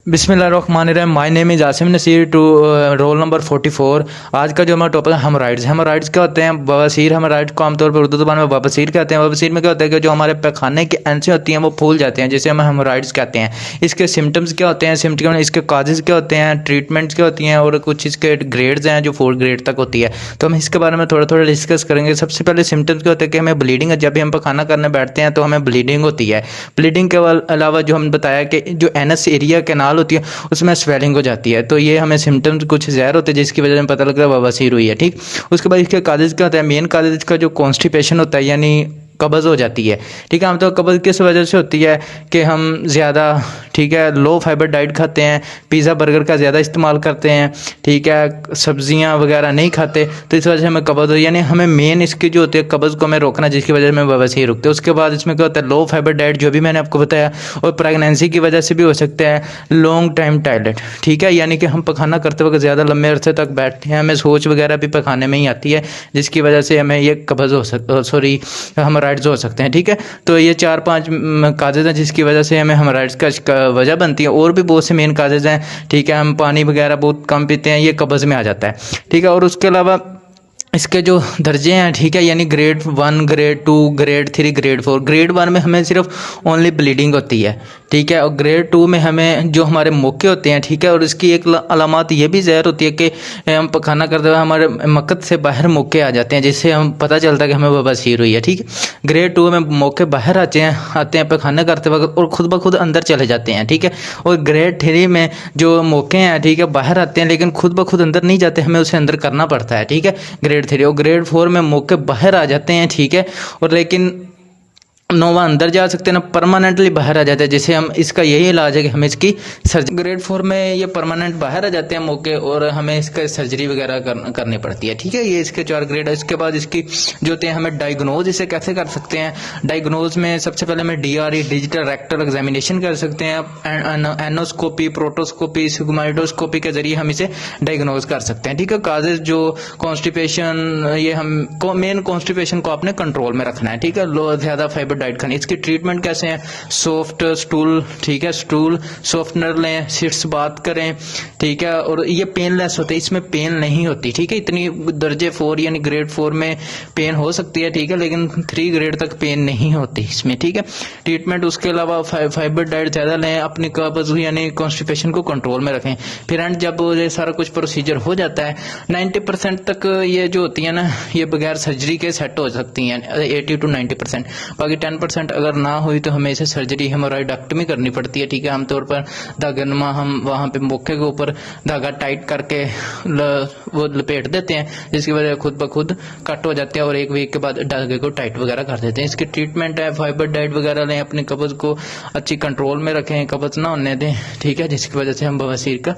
बिस्मिल्लाहिर्रहमानिर्रहीम। My name is Asim Nasir to roll number 44। आज का जो हमारा टॉपिक है हेमोराइड्स। हेमोराइड्स क्या होते हैं? बवासीर। हेमोराइड्स को आमतौर पर उर्दू ज़बान में बवासीर कहते हैं। बवासीर में क्या होता है कि जो हमारे पैखाने की एंसें होती हैं वो फूल जाते हैं, जिसे हम हेमोराइड्स कहते हैं। इसके सिम्टम्स क्या होते हैं? सिम्टम इसके काजेज़ क्या होते हैं? ट्रीटमेंट्स क्या होती हैं? और कुछ इसके ग्रेड्स हैं जो 4 ग्रेड तक होती है। तो हम इसके बारे में थोड़ा थोड़ा डिस्कस करेंगे। सबसे पहले सिम्टम्स क्या होते हैं कि हमें ब्लीडिंग है। जब भी हम पैखाना करने बैठते हैं तो हमें ब्लीडिंग होती है। ब्लीडिंग के अलावा जो हम बताया कि जो एनस एरिया कैनाल होती है उसमें स्वेलिंग हो जाती है। तो ये हमें सिम्टम्स कुछ ज़ाहिर होते हैं जिसकी वजह से पता लगता है बवासीर हुई है। ठीक, उसके बाद इसके काजेज़ क्या होता है? मेन काजेज़ इसका जो कॉन्स्टिपेशन होता है, यानी कब्ज़ हो जाती है। ठीक है, आमतौर कब्ज़ किस वजह से होती है कि हम ज़्यादा, ठीक है, लो फाइबर डाइट खाते हैं, पिज़्ज़ा बर्गर का ज़्यादा इस्तेमाल करते हैं, ठीक है, सब्जियां वगैरह नहीं खाते, तो इस वजह से हमें कब्ज़ हो, यानी हमें मेन इसकी जो होती है कब्ज़ को हमें रोकना, जिसकी वजह से हमें बवासीर रुकते हैं। उसके बाद इसमें क्या होता है? लो फाइबर डाइट, जो भी मैंने आपको बताया, और प्रेगनेंसी की वजह से भी हो सकता है लॉन्ग टाइम टॉयलेट। ठीक है, यानी कि हम पखाना करते वक्त ज़्यादा लंबे अरसे तक बैठते हैं, हमें सोच वगैरह भी पखाने में ही आती है, जिसकी वजह से हमें ये कब्ज़ हो हेमोराइड्स हो सकते हैं। ठीक है, तो ये 4-5 काजेज़ हैं जिसकी वजह से हमें हेमोराइड्स का वजह बनती है। और भी बहुत से मेन काजेज़ हैं। ठीक है, हम पानी वगैरह बहुत कम पीते हैं, ये कब्ज़ में आ जाता है। ठीक है, और उसके अलावा इसके जो दर्जे हैं, ठीक है, यानी grade 1, grade 2, grade 3, grade 4। Grade 1 में हमें सिर्फ ओनली ब्लीडिंग होती है। ठीक है, और ग्रेड 2 में हमें जो हमारे मौके होते हैं, ठीक है, और इसकी एक अलामत ये भी ज़ाहिर होती है कि हम पखाना करते हुए हमारे मकद से बाहर मौके आ जाते हैं, जिससे हम पता चलता है कि हमें बवासीर हुई है। ठीक है, ग्रेड 2 में मौके बाहर आते हैं पखाना करते वक्त और ख़ुद ब खुद अंदर चले जाते हैं। ठीक है, और ग्रेड 3 में जो मौके हैं, ठीक है, बाहर आते हैं लेकिन खुद ब खुद अंदर नहीं जाते, हमें उसे अंदर करना पड़ता है। ठीक है, ग्रेड 3 और ग्रेड 4 में मौके बाहर आ जाते हैं। ठीक है, और लेकिन नोवा अंदर जा सकते हैं ना परमानेंटली बाहर आ जाते हैं, जिसे हम, इसका यही इलाज है कि हमें इसकी सर्जरी। ग्रेड 4 में ये परमानेंट बाहर आ जाते हैं मौके और हमें इसका सर्जरी वगैरह करनी पड़ती है। ठीक है, ये इसके 4 ग्रेड है। इसके बाद इसकी जो होते हैं, हमें डायग्नोज इसे कैसे कर सकते हैं? डायग्नोज में सबसे पहले हमें DRE, डिजिटल रेक्टल एग्जामिनेशन कर सकते हैं। एनोस्कोपी, प्रोटोस्कोपी, सिग्माइडोस्कोपी के जरिए हम इसे डायग्नोज कर सकते हैं। ठीक है, काजेज जो कॉन्स्टिपेशन, ये हम मेन कॉन्स्टिपेशन को आपने कंट्रोल में रखना है। ठीक है, लो ज़्यादा फाइबर डाइट खानी। इसकी ट्रीटमेंट कैसे है? सॉफ्ट स्टूल, ठीक है, स्टूल सॉफ्टनर लें, सीट्स बात करें। ठीक है, और ये पेनलेस होते हैं, इसमें पेन नहीं होती। ठीक है, इतनी दर्जे 4 यानी ग्रेड 4 में पेन हो सकती है। ठीक है, लेकिन 3 ग्रेड तक पेन नहीं होती इसमें। ठीक है, ट्रीटमेंट उसके अलावा फाइबर डाइट ज़्यादा लें, अपनी कब्ज़ यानी कॉन्स्टिपेशन को कंट्रोल में रखें। फिर एंड जब ये सारा कुछ प्रोसीजर हो जाता है, 90% तक ये जो होती है ना, ये बगैर सर्जरी के सेट हो सकती हैं, 80 to 90%। बाकी 10% अगर ना हुई तो हमें इसे सर्जरी, हेमोरॉइडेक्टमी करनी पड़ती है। ठीक है, आमतौर पर धागानुमा हम वहाँ पे मौके के ऊपर धागा टाइट करके वो लपेट देते हैं, जिसकी वजह से खुद ब खुद कट हो जाते हैं और 1 वीक के बाद धागे को टाइट वगैरह कर देते हैं। इसकी ट्रीटमेंट है फाइबर डाइट वगैरह लें, अपनी कब्ज़ को अच्छी कंट्रोल में रखें, कब्ज़ ना होने दें। ठीक है, जिसकी वजह से हम बवासीर का